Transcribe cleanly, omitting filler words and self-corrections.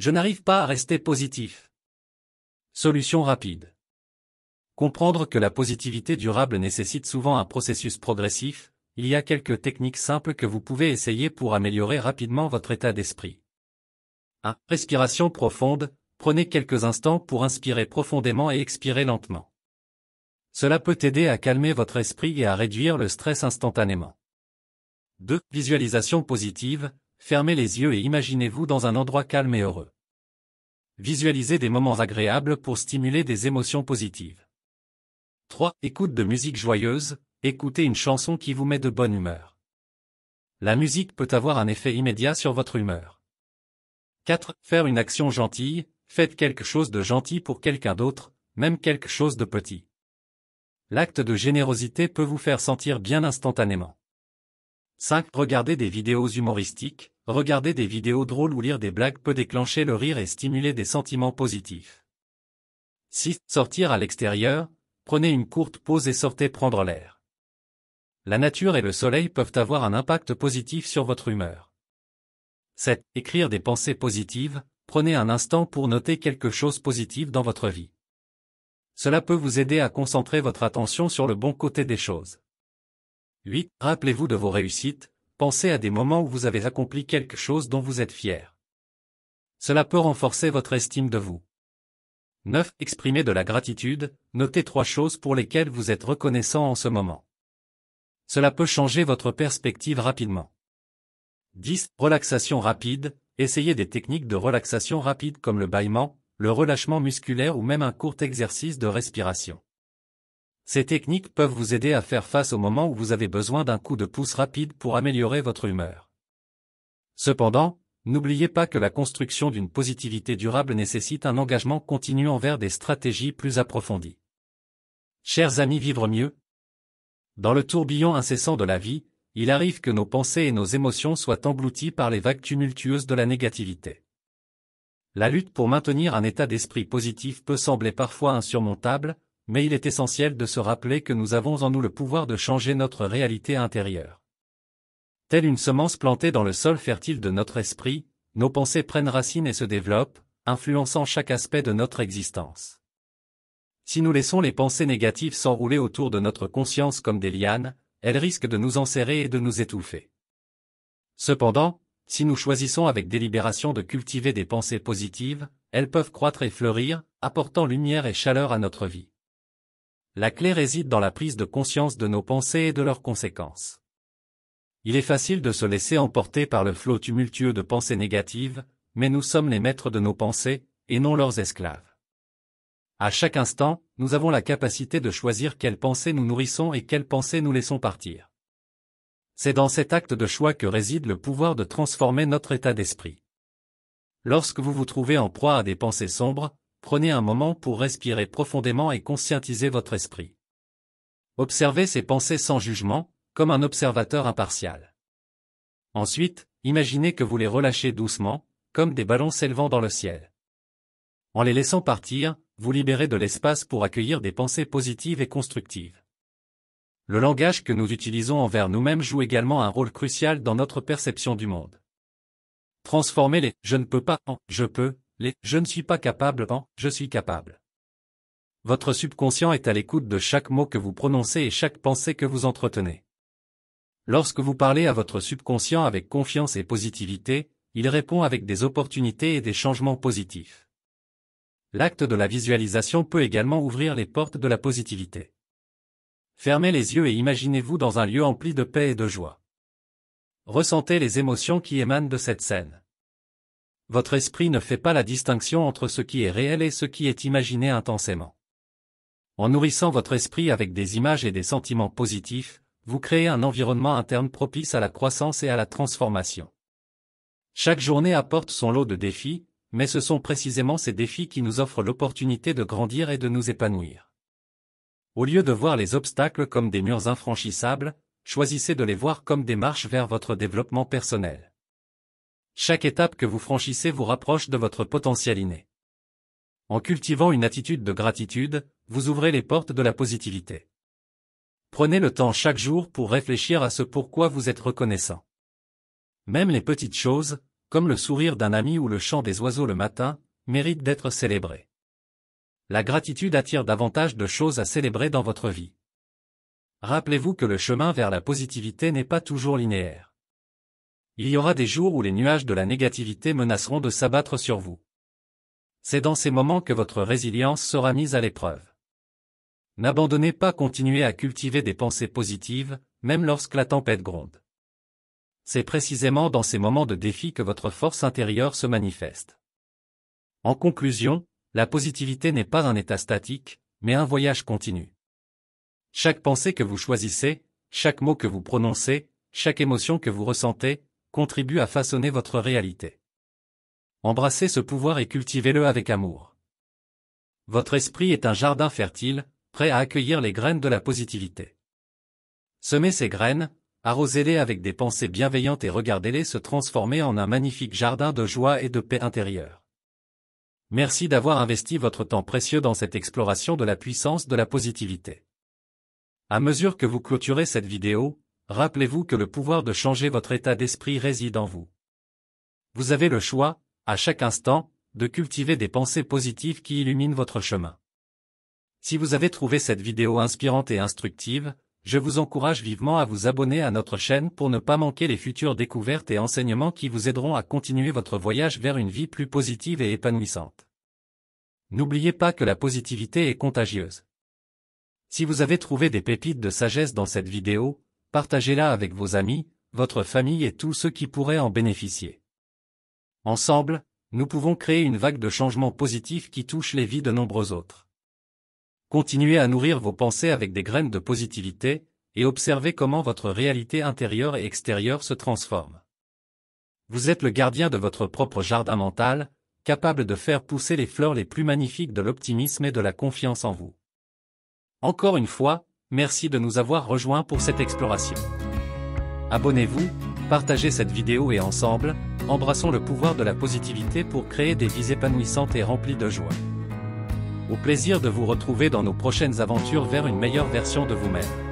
Je n'arrive pas à rester positif. Solution rapide. Comprendre que la positivité durable nécessite souvent un processus progressif, il y a quelques techniques simples que vous pouvez essayer pour améliorer rapidement votre état d'esprit. 1. Respiration profonde, prenez quelques instants pour inspirer profondément et expirer lentement. Cela peut aider à calmer votre esprit et à réduire le stress instantanément. 2. Visualisation positive, fermez les yeux et imaginez-vous dans un endroit calme et heureux. Visualisez des moments agréables pour stimuler des émotions positives. 3. Écoute de musique joyeuse, écoutez une chanson qui vous met de bonne humeur. La musique peut avoir un effet immédiat sur votre humeur. 4. Faire une action gentille, faites quelque chose de gentil pour quelqu'un d'autre, même quelque chose de petit. L'acte de générosité peut vous faire sentir bien instantanément. 5. Regardez des vidéos humoristiques, regarder des vidéos drôles ou lire des blagues peut déclencher le rire et stimuler des sentiments positifs. 6. Sortir à l'extérieur, prenez une courte pause et sortez prendre l'air. La nature et le soleil peuvent avoir un impact positif sur votre humeur. 7. Écrire des pensées positives, prenez un instant pour noter quelque chose de positif dans votre vie. Cela peut vous aider à concentrer votre attention sur le bon côté des choses. 8. Rappelez-vous de vos réussites, pensez à des moments où vous avez accompli quelque chose dont vous êtes fier. Cela peut renforcer votre estime de vous. 9. Exprimez de la gratitude, notez 3 choses pour lesquelles vous êtes reconnaissant en ce moment. Cela peut changer votre perspective rapidement. 10. Relaxation rapide, essayez des techniques de relaxation rapide comme le bâillement, le relâchement musculaire ou même un court exercice de respiration. Ces techniques peuvent vous aider à faire face au moment où vous avez besoin d'un coup de pouce rapide pour améliorer votre humeur. Cependant, n'oubliez pas que la construction d'une positivité durable nécessite un engagement continu envers des stratégies plus approfondies. Chers amis, vivre mieux. Dans le tourbillon incessant de la vie, il arrive que nos pensées et nos émotions soient englouties par les vagues tumultueuses de la négativité. La lutte pour maintenir un état d'esprit positif peut sembler parfois insurmontable, mais il est essentiel de se rappeler que nous avons en nous le pouvoir de changer notre réalité intérieure. Telle une semence plantée dans le sol fertile de notre esprit, nos pensées prennent racine et se développent, influençant chaque aspect de notre existence. Si nous laissons les pensées négatives s'enrouler autour de notre conscience comme des lianes, elles risquent de nous enserrer et de nous étouffer. Cependant, si nous choisissons avec délibération de cultiver des pensées positives, elles peuvent croître et fleurir, apportant lumière et chaleur à notre vie. La clé réside dans la prise de conscience de nos pensées et de leurs conséquences. Il est facile de se laisser emporter par le flot tumultueux de pensées négatives, mais nous sommes les maîtres de nos pensées, et non leurs esclaves. À chaque instant, nous avons la capacité de choisir quelles pensées nous nourrissons et quelles pensées nous laissons partir. C'est dans cet acte de choix que réside le pouvoir de transformer notre état d'esprit. Lorsque vous vous trouvez en proie à des pensées sombres, prenez un moment pour respirer profondément et conscientiser votre esprit. Observez ces pensées sans jugement, comme un observateur impartial. Ensuite, imaginez que vous les relâchez doucement, comme des ballons s'élevant dans le ciel. En les laissant partir, vous libérez de l'espace pour accueillir des pensées positives et constructives. Le langage que nous utilisons envers nous-mêmes joue également un rôle crucial dans notre perception du monde. Transformez les « je ne peux pas » en « je peux », les « je ne suis pas capable » en « je suis capable ». Votre subconscient est à l'écoute de chaque mot que vous prononcez et chaque pensée que vous entretenez. Lorsque vous parlez à votre subconscient avec confiance et positivité, il répond avec des opportunités et des changements positifs. L'acte de la visualisation peut également ouvrir les portes de la positivité. Fermez les yeux et imaginez-vous dans un lieu empli de paix et de joie. Ressentez les émotions qui émanent de cette scène. Votre esprit ne fait pas la distinction entre ce qui est réel et ce qui est imaginé intensément. En nourrissant votre esprit avec des images et des sentiments positifs, vous créez un environnement interne propice à la croissance et à la transformation. Chaque journée apporte son lot de défis, mais ce sont précisément ces défis qui nous offrent l'opportunité de grandir et de nous épanouir. Au lieu de voir les obstacles comme des murs infranchissables, choisissez de les voir comme des marches vers votre développement personnel. Chaque étape que vous franchissez vous rapproche de votre potentiel inné. En cultivant une attitude de gratitude, vous ouvrez les portes de la positivité. Prenez le temps chaque jour pour réfléchir à ce pourquoi vous êtes reconnaissant. Même les petites choses, comme le sourire d'un ami ou le chant des oiseaux le matin, méritent d'être célébrés. La gratitude attire davantage de choses à célébrer dans votre vie. Rappelez-vous que le chemin vers la positivité n'est pas toujours linéaire. Il y aura des jours où les nuages de la négativité menaceront de s'abattre sur vous. C'est dans ces moments que votre résilience sera mise à l'épreuve. N'abandonnez pas, continuez à cultiver des pensées positives, même lorsque la tempête gronde. C'est précisément dans ces moments de défi que votre force intérieure se manifeste. En conclusion, la positivité n'est pas un état statique, mais un voyage continu. Chaque pensée que vous choisissez, chaque mot que vous prononcez, chaque émotion que vous ressentez, contribue à façonner votre réalité. Embrassez ce pouvoir et cultivez-le avec amour. Votre esprit est un jardin fertile, prêt à accueillir les graines de la positivité. Semez ces graines, arrosez-les avec des pensées bienveillantes et regardez-les se transformer en un magnifique jardin de joie et de paix intérieure. Merci d'avoir investi votre temps précieux dans cette exploration de la puissance de la positivité. À mesure que vous clôturez cette vidéo, rappelez-vous que le pouvoir de changer votre état d'esprit réside en vous. Vous avez le choix, à chaque instant, de cultiver des pensées positives qui illuminent votre chemin. Si vous avez trouvé cette vidéo inspirante et instructive, je vous encourage vivement à vous abonner à notre chaîne pour ne pas manquer les futures découvertes et enseignements qui vous aideront à continuer votre voyage vers une vie plus positive et épanouissante. N'oubliez pas que la positivité est contagieuse. Si vous avez trouvé des pépites de sagesse dans cette vidéo, partagez-la avec vos amis, votre famille et tous ceux qui pourraient en bénéficier. Ensemble, nous pouvons créer une vague de changements positifs qui touche les vies de nombreux autres. Continuez à nourrir vos pensées avec des graines de positivité, et observez comment votre réalité intérieure et extérieure se transforme. Vous êtes le gardien de votre propre jardin mental, capable de faire pousser les fleurs les plus magnifiques de l'optimisme et de la confiance en vous. Encore une fois, merci de nous avoir rejoints pour cette exploration. Abonnez-vous, partagez cette vidéo et ensemble, embrassons le pouvoir de la positivité pour créer des vies épanouissantes et remplies de joie. Au plaisir de vous retrouver dans nos prochaines aventures vers une meilleure version de vous-même.